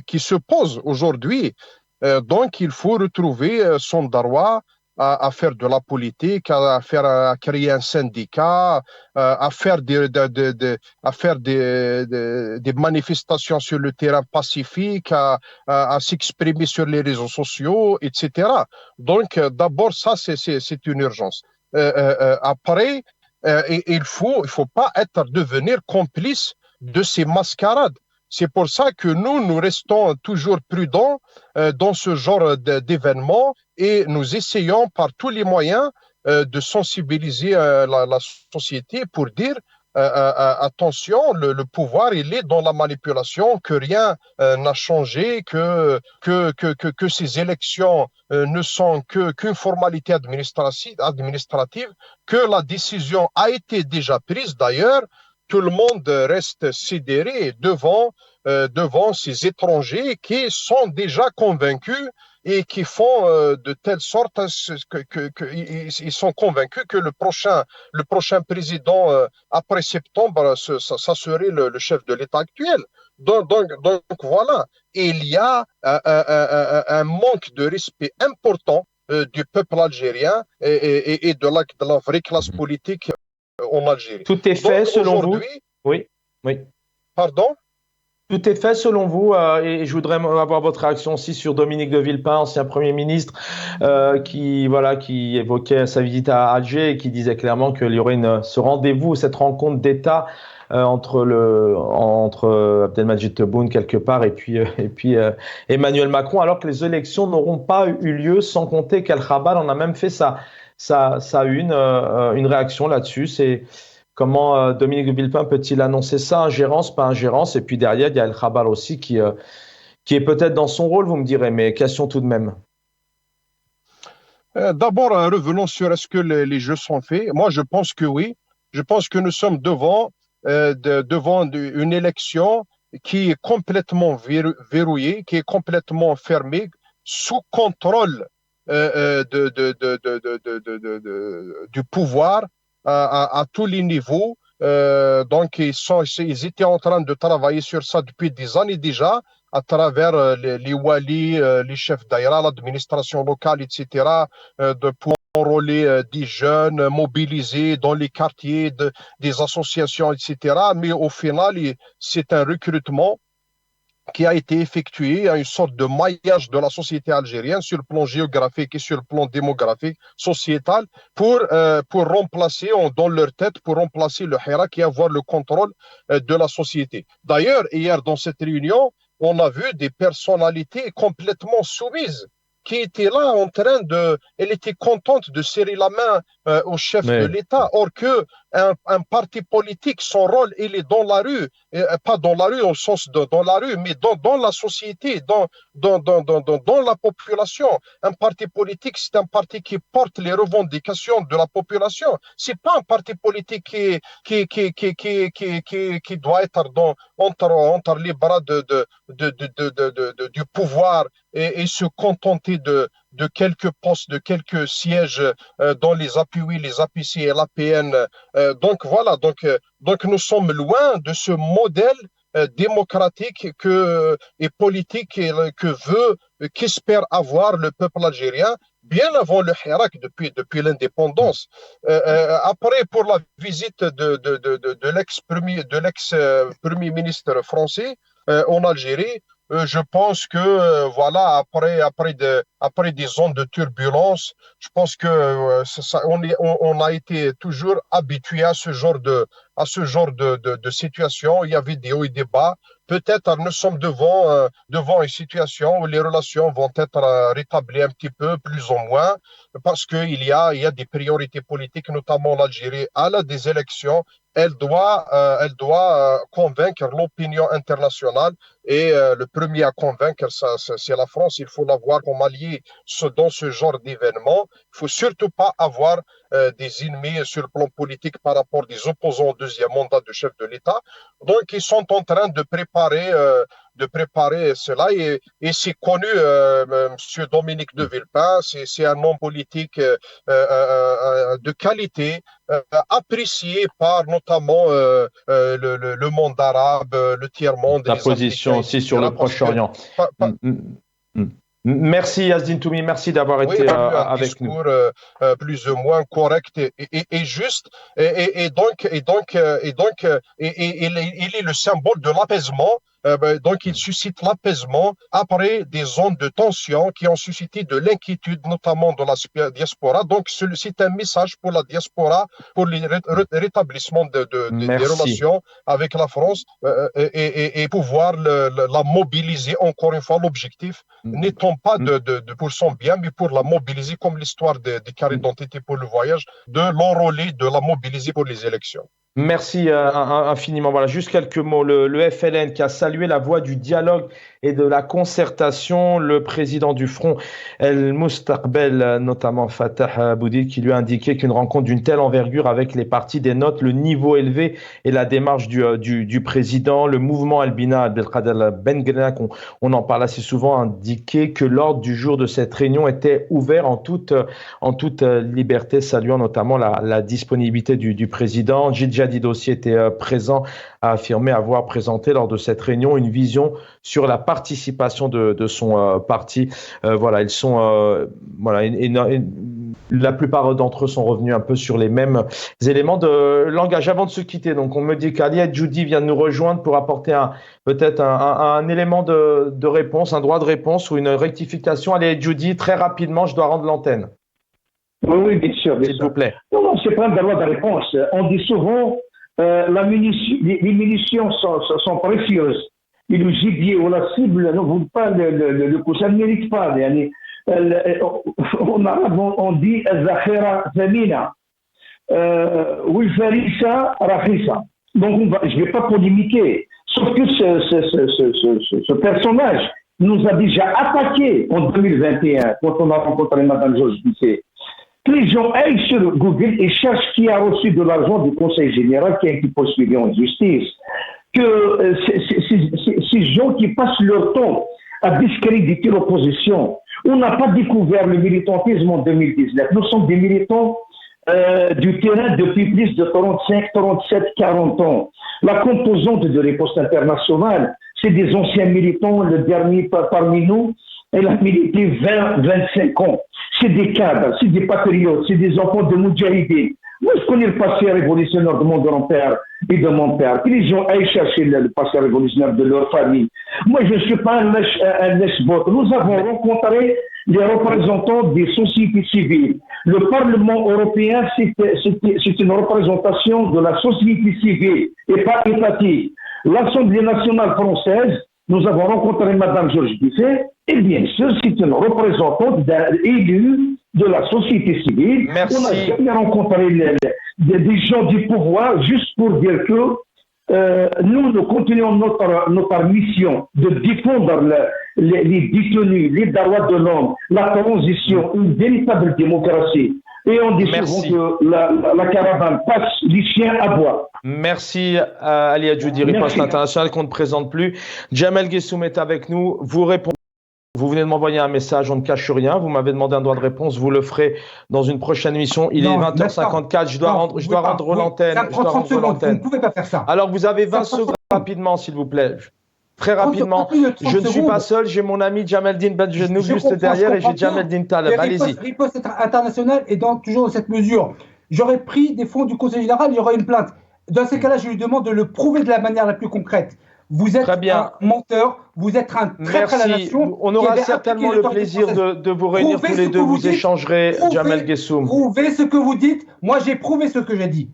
qui se pose aujourd'hui. Donc, il faut retrouver son droit à faire de la politique, à créer un syndicat, à faire des manifestations sur le terrain pacifique, à s'exprimer sur les réseaux sociaux, etc. Donc, d'abord, ça, c'est une urgence. après, il faut pas devenir complice de ces mascarades. C'est pour ça que nous restons toujours prudents dans ce genre d'événements et nous essayons par tous les moyens de sensibiliser la société pour dire attention, le pouvoir, il est dans la manipulation, que rien n'a changé, que ces élections ne sont qu'une formalité administrative, que la décision a été déjà prise d'ailleurs. Tout le monde reste sidéré devant ces étrangers qui sont déjà convaincus et qui font de telle sorte qu'ils sont convaincus que le prochain président après septembre, ça serait le chef de l'État actuel. Donc voilà, il y a un manque de respect important du peuple algérien et de la vraie classe politique en Algérie. Tout est fait selon vous? Oui, oui. Pardon? Tout est fait selon vous, et je voudrais avoir votre réaction aussi sur Dominique de Villepin, ancien Premier ministre, qui évoquait sa visite à Alger et qui disait clairement qu'il y aurait ce rendez-vous, cette rencontre d'État entre Abdelmadjid Tebboune quelque part et puis Emmanuel Macron, alors que les élections n'auront pas eu lieu, sans compter qu'Al-Khabar en a même fait une réaction là-dessus. C'est comment Dominique de Villepin peut-il annoncer ça, ingérence, pas ingérence, et puis derrière il y a El-Khabar aussi qui est peut-être dans son rôle, vous me direz, mais question tout de même. D'abord, revenons sur est-ce que les jeux sont faits. Moi, je pense que oui. Je pense que nous sommes devant une élection qui est complètement verrouillée, qui est complètement fermée, sous contrôle du pouvoir à tous les niveaux. Donc, ils étaient en train de travailler sur ça depuis des années déjà, à travers les walis, les chefs d'aïra, l'administration locale, etc., pour enrôler des jeunes, mobiliser dans les quartiers des associations, etc. Mais au final, c'est un recrutement qui a été effectué à une sorte de maillage de la société algérienne sur le plan géographique et sur le plan démographique, sociétal, pour remplacer, dans leur tête, pour remplacer le Hirak et avoir le contrôle de la société. D'ailleurs, hier, dans cette réunion, on a vu des personnalités complètement soumises qui étaient là en train elle était contente de serrer la main au chef de l'État, or que un parti politique, son rôle, il est dans la rue, pas dans la rue au sens de dans la rue, mais dans la société, dans la population. Un parti politique, c'est un parti qui porte les revendications de la population. C'est pas un parti politique qui doit être entre les bras du pouvoir et se contenter de quelques postes, de quelques sièges dans les APUI, les APC et l'APN. Donc voilà, donc nous sommes loin de ce modèle démocratique et politique qu'espère avoir le peuple algérien bien avant le Hirak, depuis l'indépendance. Après, pour la visite de l'ex-premier ministre français en Algérie, je pense que voilà, après des ondes de turbulence, je pense que on a été toujours habitué à ce genre de situation. Il y avait des hauts et des bas. Peut-être nous sommes devant une situation où les relations vont être rétablies un petit peu, plus ou moins, parce qu'il y a des priorités politiques, notamment l'Algérie. À la des élections, elle doit convaincre l'opinion internationale et le premier à convaincre, c'est la France. Il faut l'avoir comme allié dans ce genre d'événement. Il ne faut surtout pas avoir des ennemis sur le plan politique par rapport des opposants au deuxième mandat de chef de l'État. Donc, ils sont en train de préparer cela et c'est connu, M. Dominique de Villepin, c'est un homme politique de qualité, apprécié par notamment le monde arabe, le tiers-monde. La position aussi sur le Proche-Orient. Merci Yazdine Toumi, merci d'avoir été avec nous. Plus ou moins correct et juste, et donc il est le symbole de l'apaisement Donc, il suscite l'apaisement après des zones de tension qui ont suscité de l'inquiétude, notamment de la diaspora. Donc, c'est un message pour la diaspora, pour le rétablissement des relations avec la France et pouvoir la mobiliser. Encore une fois, l'objectif n'étant pas pour son bien, mais pour la mobiliser comme l'histoire des cartes d'identité pour le voyage, de l'enrôler, de la mobiliser pour les élections. Merci infiniment. Voilà, juste quelques mots. Le FLN qui a salué la voie du dialogue et de la concertation. Le président du Front, El Moustaqbel, notamment Fatah Boudid, qui lui a indiqué qu'une rencontre d'une telle envergure avec les partis dénote le niveau élevé et la démarche du président. Le mouvement Albina Abdelkader Ben Grena, on en parle assez souvent, a indiqué que l'ordre du jour de cette réunion était ouvert en toute liberté, saluant notamment la disponibilité du président. Jadid aussi était présent, a affirmé avoir présenté lors de cette réunion une vision sur la participation de son parti. Voilà, ils sont la plupart d'entre eux sont revenus un peu sur les mêmes éléments de langage. Avant de se quitter, donc on me dit qu'Ali Adjoudi vient de nous rejoindre pour apporter peut-être un élément de réponse, un droit de réponse ou une rectification. Ali Adjoudi, très rapidement, je dois rendre l'antenne. Oui, bien sûr. S'il vous plaît. Non, c'est pas un droit de réponse. On dit souvent les munitions sont précieuses. Et le gibier ou la cible ne vaut pas le coup. Ça ne mérite pas. En arabe, on dit Zakhira Zamina. Wilfarisa Rafisa. Donc, je ne vais pas polémiquer. Sauf que ce personnage nous a déjà attaqué en 2021 quand on a rencontré Mme Georges Bisset. Que les gens aillent sur Google et cherchent qui a reçu de l'argent du Conseil général qui a été poursuivi en justice. Que ces gens qui passent leur temps à discréditer l'opposition. On n'a pas découvert le militantisme en 2019. Nous sommes des militants du terrain depuis plus de 35, 37, 40 ans. La composante de Riposte internationale, c'est des anciens militants. Le dernier parmi nous, elle a milité 20, 25 ans. C'est des cadres, c'est des patriotes, c'est des enfants de Moudjahidine. Moi, je connais le passé révolutionnaire de mon grand-père et de mon père. Que les gens aillent chercher le passé révolutionnaire de leur famille. Moi, je ne suis pas un lèche-bot. Nous avons rencontré les représentants des sociétés civiles. Le Parlement européen, c'est une représentation de la société civile et pas étatique. L'Assemblée nationale française, nous avons rencontré Mme Georges Bisset, et bien sûr, c'est une représentante élue de la société civile. Merci. On a jamais rencontré des gens du pouvoir juste pour dire que nous continuons notre mission de défendre les détenus, les droits de l'homme, la transition, une véritable démocratie. Et on dit souvent que la caravane passe, les chiens aboient. Merci à Ali Adjoudi, Riposte Internationale qu'on ne présente plus. Jamel Gessoum est avec nous. Vous répondez. Vous venez de m'envoyer un message, on ne cache rien. Vous m'avez demandé un droit de réponse. Vous le ferez dans une prochaine émission. Il est 20h54. Je dois rendre l'antenne. Ça prend 30 secondes. Vous ne pouvez pas faire ça. Alors, vous avez 20 secondes rapidement, s'il vous plaît. Très rapidement. Je ne suis pas seul. J'ai mon ami Jamaldine Benjenoub juste derrière et j'ai Jamaldine Taleb. Allez-y. Riposte internationale est toujours dans cette mesure. J'aurais pris des fonds du Conseil général, il y aurait une plainte. Dans ces cas-là, je lui demande de le prouver de la manière la plus concrète. Vous êtes un menteur, vous êtes un traître à la nation. On aura certainement le plaisir de vous réunir tous les deux. Vous échangerez, Jamel Gessoum. Prouvez ce que vous dites. Moi, j'ai prouvé ce que j'ai dit.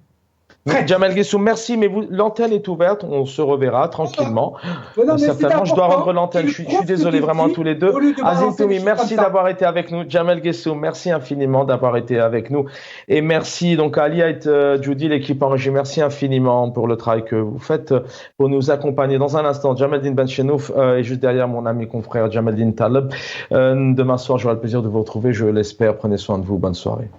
Jamel Gessoum, merci, mais l'antenne est ouverte, on se reverra tranquillement. Certainement, je dois rendre l'antenne. Je suis désolé vraiment à tous les deux. Azim Toumi, merci d'avoir été avec nous. Jamel Gessoum, merci infiniment d'avoir été avec nous. Et merci donc à Ali Adjoudi, l'équipe en régie, merci infiniment pour le travail que vous faites pour nous accompagner. Dans un instant, Jamaldine Benchenouf et juste derrière mon ami confrère Jamaldine Taleb. Demain soir, j'aurai le plaisir de vous retrouver, je l'espère. Prenez soin de vous, bonne soirée.